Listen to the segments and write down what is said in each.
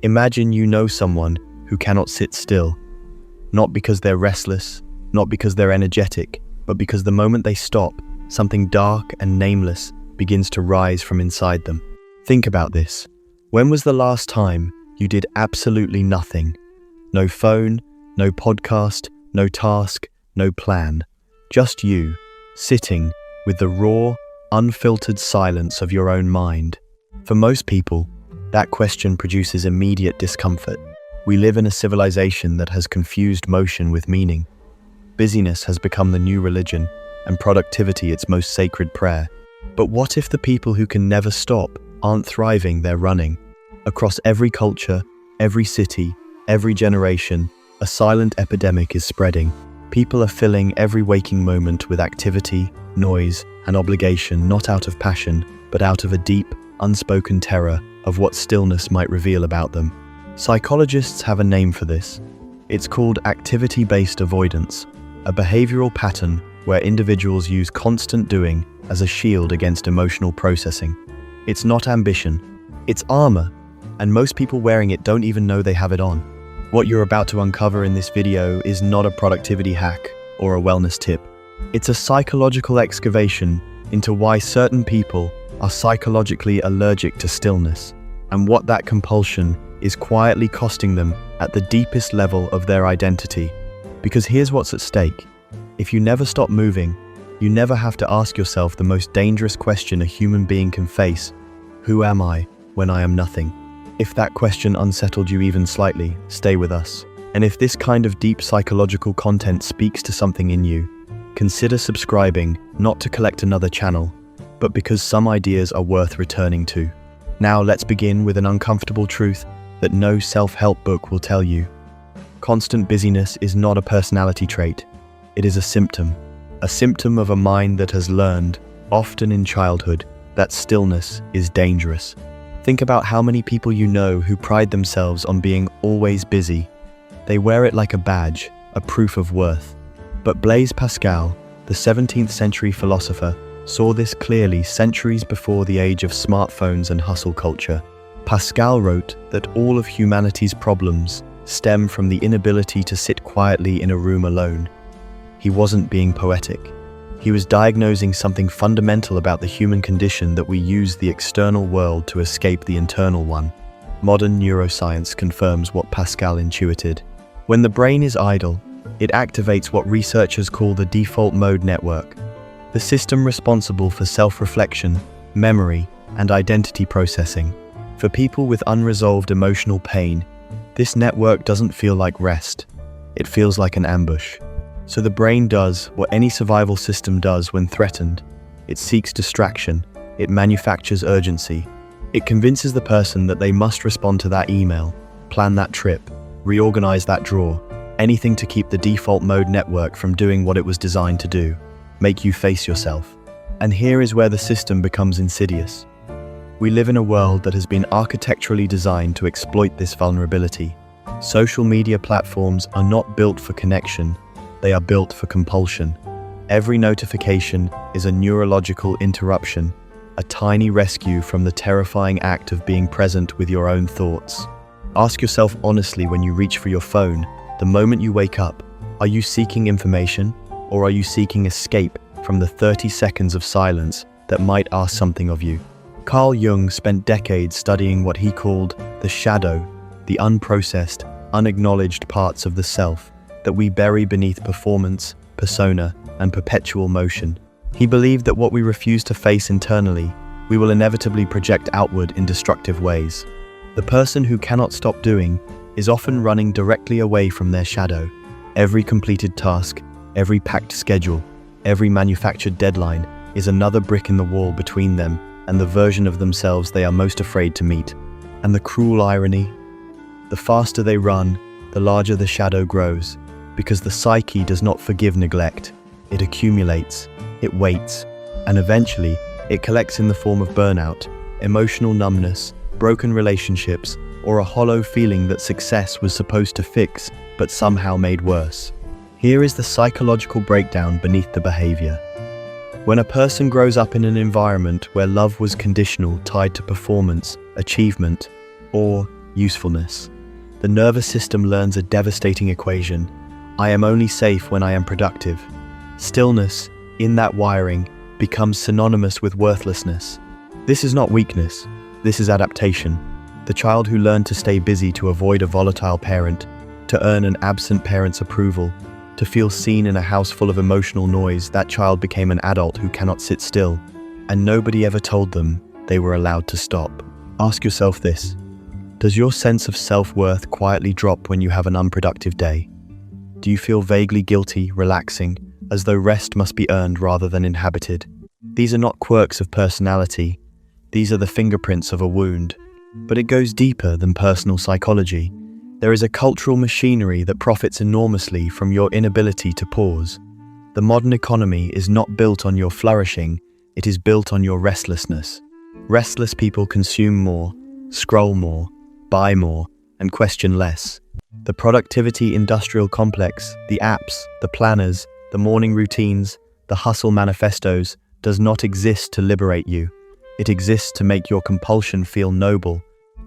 Imagine you know someone who cannot sit still, not because they're restless, not because they're energetic, but because the moment they stop, something dark and nameless begins to rise from inside them. Think about this. When was the last time you did absolutely nothing? No phone, no podcast, no task, no plan. Just you, sitting with the raw, unfiltered silence of your own mind. For most people, that question produces immediate discomfort. We live in a civilization that has confused motion with meaning. Busyness has become the new religion, and productivity its most sacred prayer. But what if the people who can never stop aren't thriving, they're running? Across every culture, every city, every generation, a silent epidemic is spreading. People are filling every waking moment with activity, noise, and obligation, not out of passion, but out of a deep, unspoken terror of what stillness might reveal about them. Psychologists have a name for this. It's called activity-based avoidance, a behavioral pattern where individuals use constant doing as a shield against emotional processing. It's not ambition, it's armor, and most people wearing it don't even know they have it on. What you're about to uncover in this video is not a productivity hack or a wellness tip. It's a psychological excavation into why certain people are psychologically allergic to stillness, and what that compulsion is quietly costing them at the deepest level of their identity. Because here's what's at stake. If you never stop moving, you never have to ask yourself the most dangerous question a human being can face: who am I when I am nothing? If that question unsettled you even slightly, stay with us. And if this kind of deep psychological content speaks to something in you, consider subscribing, not to collect another channel, but because some ideas are worth returning to. Now let's begin with an uncomfortable truth that no self-help book will tell you. Constant busyness is not a personality trait. It is a symptom of a mind that has learned, often in childhood, that stillness is dangerous. Think about how many people you know who pride themselves on being always busy. They wear it like a badge, a proof of worth. But Blaise Pascal, the 17th century philosopher, saw this clearly centuries before the age of smartphones and hustle culture. Pascal wrote that all of humanity's problems stem from the inability to sit quietly in a room alone. He wasn't being poetic. He was diagnosing something fundamental about the human condition, that we use the external world to escape the internal one. Modern neuroscience confirms what Pascal intuited. When the brain is idle, it activates what researchers call the default mode network, the system responsible for self-reflection, memory, and identity processing. For people with unresolved emotional pain, this network doesn't feel like rest. It feels like an ambush. So the brain does what any survival system does when threatened. It seeks distraction. It manufactures urgency. It convinces the person that they must respond to that email, plan that trip, reorganize that drawer, anything to keep the default mode network from doing what it was designed to do, make you face yourself. And here is where the system becomes insidious. We live in a world that has been architecturally designed to exploit this vulnerability. Social media platforms are not built for connection. They are built for compulsion. Every notification is a neurological interruption, a tiny rescue from the terrifying act of being present with your own thoughts. Ask yourself honestly when you reach for your phone, the moment you wake up, are you seeking information, or are you seeking escape from the 30 seconds of silence that might ask something of you? Carl Jung spent decades studying what he called the shadow, the unprocessed, unacknowledged parts of the self that we bury beneath performance, persona, and perpetual motion. He believed that what we refuse to face internally, we will inevitably project outward in destructive ways. The person who cannot stop doing is often running directly away from their shadow. Every completed task, every packed schedule, every manufactured deadline is another brick in the wall between them and the version of themselves they are most afraid to meet. And the cruel irony? The faster they run, the larger the shadow grows. Because the psyche does not forgive neglect. It accumulates, it waits, and eventually it collects in the form of burnout, emotional numbness, broken relationships, or a hollow feeling that success was supposed to fix but somehow made worse. Here is the psychological breakdown beneath the behavior. When a person grows up in an environment where love was conditional, tied to performance, achievement, or usefulness. The nervous system learns a devastating equation: I am only safe when I am productive. Stillness, in that wiring, becomes synonymous with worthlessness. This is not weakness, this is adaptation. The child who learned to stay busy to avoid a volatile parent, to earn an absent parent's approval, to feel seen in a house full of emotional noise, that child became an adult who cannot sit still, and nobody ever told them they were allowed to stop. Ask yourself this: does your sense of self-worth quietly drop when you have an unproductive day? Do you feel vaguely guilty, relaxing, as though rest must be earned rather than inhabited? These are not quirks of personality. These are the fingerprints of a wound. But it goes deeper than personal psychology. There is a cultural machinery that profits enormously from your inability to pause. The modern economy is not built on your flourishing, it is built on your restlessness. Restless people consume more, scroll more, buy more, and question less. The productivity industrial complex, the apps, the planners, the morning routines, the hustle manifestos, does not exist to liberate you. It exists to make your compulsion feel noble.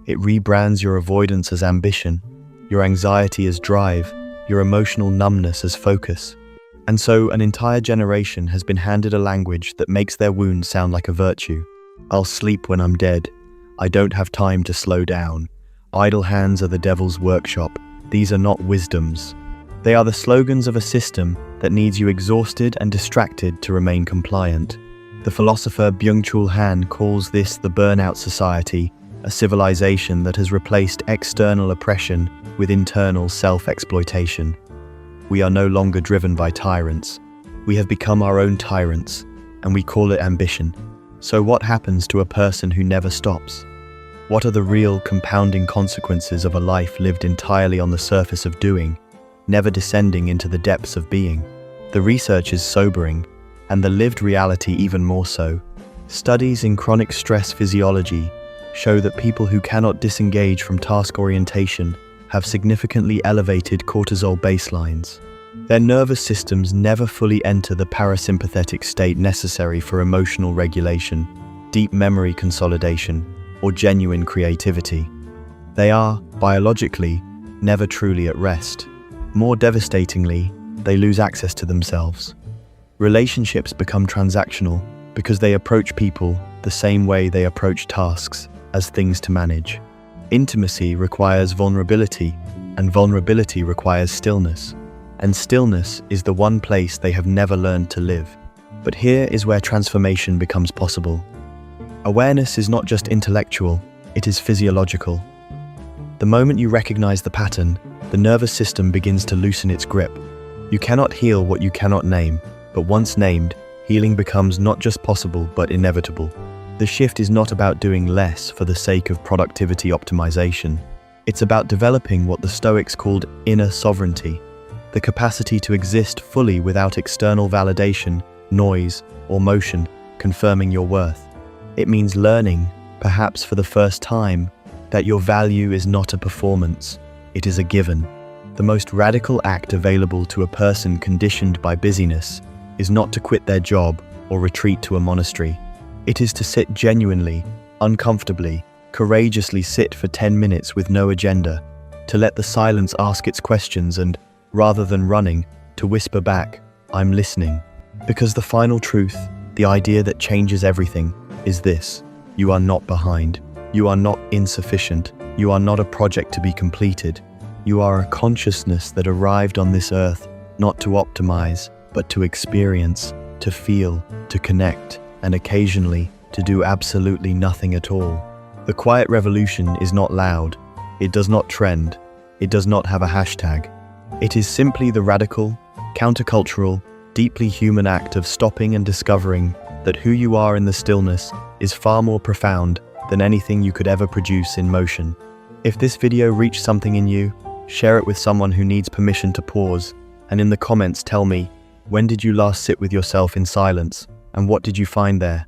It rebrands your avoidance as ambition, your anxiety as drive, your emotional numbness as focus. And so an entire generation has been handed a language that makes their wound sound like a virtue. I'll sleep when I'm dead. I don't have time to slow down. Idle hands are the devil's workshop. These are not wisdoms. They are the slogans of a system that needs you exhausted and distracted to remain compliant. The philosopher Byung-Chul Han calls this the burnout society, a civilization that has replaced external oppression with internal self-exploitation. We are no longer driven by tyrants. We have become our own tyrants, and we call it ambition. So what happens to a person who never stops? What are the real compounding consequences of a life lived entirely on the surface of doing, never descending into the depths of being? The research is sobering, and the lived reality even more so. Studies in chronic stress physiology show that people who cannot disengage from task orientation have significantly elevated cortisol baselines. Their nervous systems never fully enter the parasympathetic state necessary for emotional regulation, deep memory consolidation, or genuine creativity. They are, biologically, never truly at rest. More devastatingly, they lose access to themselves. Relationships become transactional because they approach people the same way they approach tasks, as things to manage. Intimacy requires vulnerability, and vulnerability requires stillness. And stillness is the one place they have never learned to live. But here is where transformation becomes possible. Awareness is not just intellectual, it is physiological. The moment you recognize the pattern, the nervous system begins to loosen its grip. You cannot heal what you cannot name, but once named, healing becomes not just possible but inevitable. The shift is not about doing less for the sake of productivity optimization. It's about developing what the Stoics called inner sovereignty, the capacity to exist fully without external validation, noise, or motion confirming your worth. It means learning, perhaps for the first time, that your value is not a performance, it is a given. The most radical act available to a person conditioned by busyness is not to quit their job or retreat to a monastery. It is to sit genuinely, uncomfortably, courageously sit for 10 minutes with no agenda, to let the silence ask its questions and, rather than running, to whisper back, I'm listening. Because the final truth, the idea that changes everything, is this: you are not behind. You are not insufficient. You are not a project to be completed. You are a consciousness that arrived on this earth not to optimize, but to experience, to feel, to connect, and occasionally to do absolutely nothing at all. The quiet revolution is not loud. It does not trend. It does not have a hashtag. It is simply the radical, countercultural, deeply human act of stopping and discovering that who you are in the stillness is far more profound than anything you could ever produce in motion. If this video reached something in you, share it with someone who needs permission to pause, and in the comments tell me, when did you last sit with yourself in silence, and what did you find there?